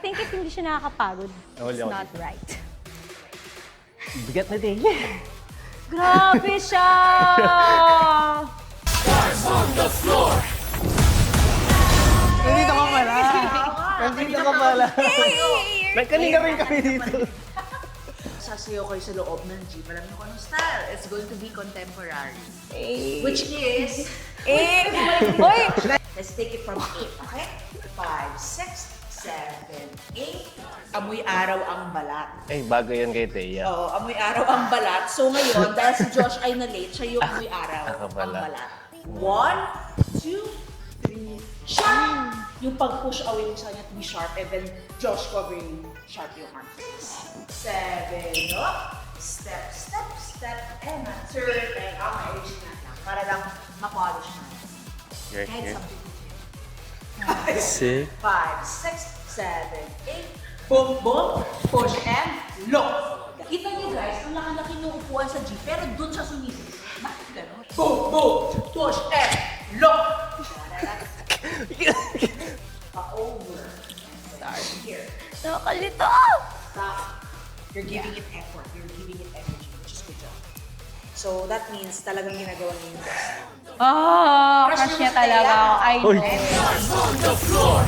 think if hindi siya nakakapagod, Huli it's ako not right. Bigat na din. Grabe siya! Nandito ka pala. Nandito ka pala. Kanina rin kami dito. Sasayaw kayo sa loob ng jeep. Alam niyo kung anong style. It's going to be contemporary. Which is... Hoy! Let's take it from 8, okay? 5, 6, 7, 8. Amoy araw ang balat. Eh, bago yan kay Thea. Oo, amoy araw ang balat. So ngayon, dahil si Josh ay na-late, siya yung amoy araw Ako ang pala. balat. 1, 2, 3, sharp! Yung pag-push away mo sa kanya to be sharp and then Josh covering sharp yung arm. 7, up. Step, step, step, and a turn. And ayusin na lang. Para lang ma-polish na. Here, Kahit here. something. 6. 5, 6, 7, 8. Boom, boom. Push and lock. Kita niyo guys, ang laki-laki ng upuan sa jeep, pero doon siya sumisip. Bakit gano'n? Boom, boom. Push and lock. Pa-over. Start here. Nakalito! Stop. You're giving it effort. You're giving it energy, which is good job. So that means talagang ginagawa niyo yung best. Oh, crush niya talaga ako. I know.